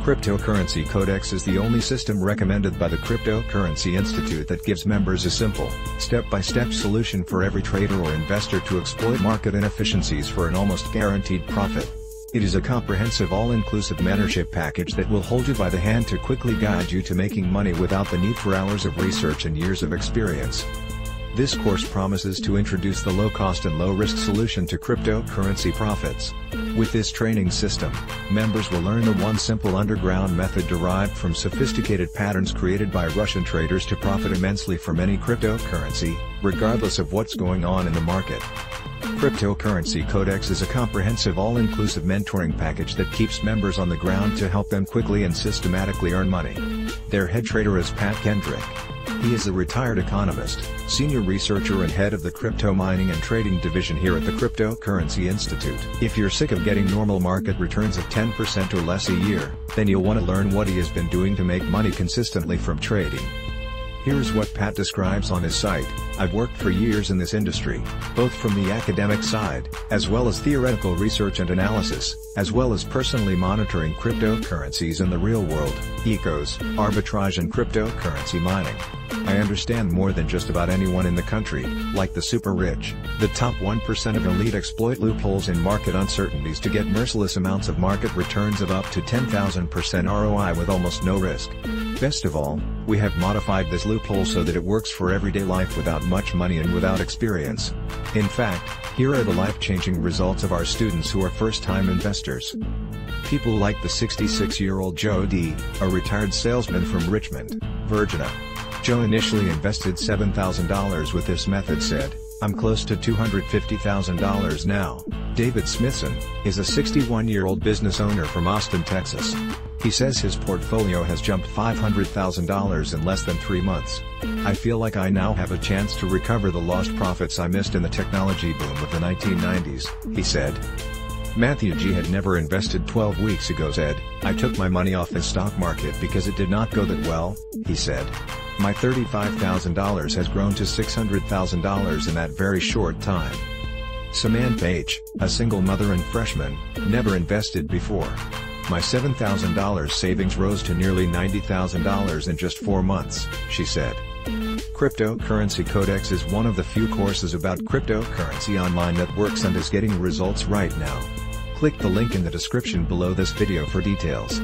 Cryptocurrency Codex is the only system recommended by the Cryptocurrency Institute that gives members a simple, step-by-step solution for every trader or investor to exploit market inefficiencies for an almost guaranteed profit. It is a comprehensive all-inclusive mentorship package that will hold you by the hand to quickly guide you to making money without the need for hours of research and years of experience. This course promises to introduce the low-cost and low-risk solution to cryptocurrency profits. With this training system, members will learn the one simple underground method derived from sophisticated patterns created by Russian traders to profit immensely from any cryptocurrency, regardless of what's going on in the market. Cryptocurrency Codex is a comprehensive all-inclusive mentoring package that keeps members on the ground to help them quickly and systematically earn money. Their head trader is Pat Kendrick. He is a retired economist, senior researcher and head of the crypto mining and trading division here at the Cryptocurrency Institute. If you're sick of getting normal market returns of 10% or less a year, then you'll want to learn what he has been doing to make money consistently from trading. Here's what Pat describes on his site. I've worked for years in this industry, both from the academic side, as well as theoretical research and analysis, as well as personally monitoring cryptocurrencies in the real world, ecos, arbitrage and cryptocurrency mining. I understand more than just about anyone in the country, like the super rich. The top 1% of elite exploit loopholes in market uncertainties to get merciless amounts of market returns of up to 10,000% ROI with almost no risk. Best of all, we have modified this loophole so that it works for everyday life without much money and without experience. In fact, here are the life-changing results of our students who are first-time investors. People like the 66-year-old Joe D., a retired salesman from Richmond, Virginia. Joe initially invested $7,000 with this method said, "I'm close to $250,000 now." David Smithson is a 61-year-old business owner from Austin, Texas. He says his portfolio has jumped $500,000 in less than 3 months. "I feel like I now have a chance to recover the lost profits I missed in the technology boom of the 1990s, he said. Matthew G. had never invested 12 weeks ago said, "I took my money off the stock market because it did not go that well," he said. "My $35,000 has grown to $600,000 in that very short time." Samantha H., a single mother and freshman, never invested before. "My $7,000 savings rose to nearly $90,000 in just 4 months, she said. Cryptocurrency Codex is one of the few courses about cryptocurrency online that works and is getting results right now. Click the link in the description below this video for details.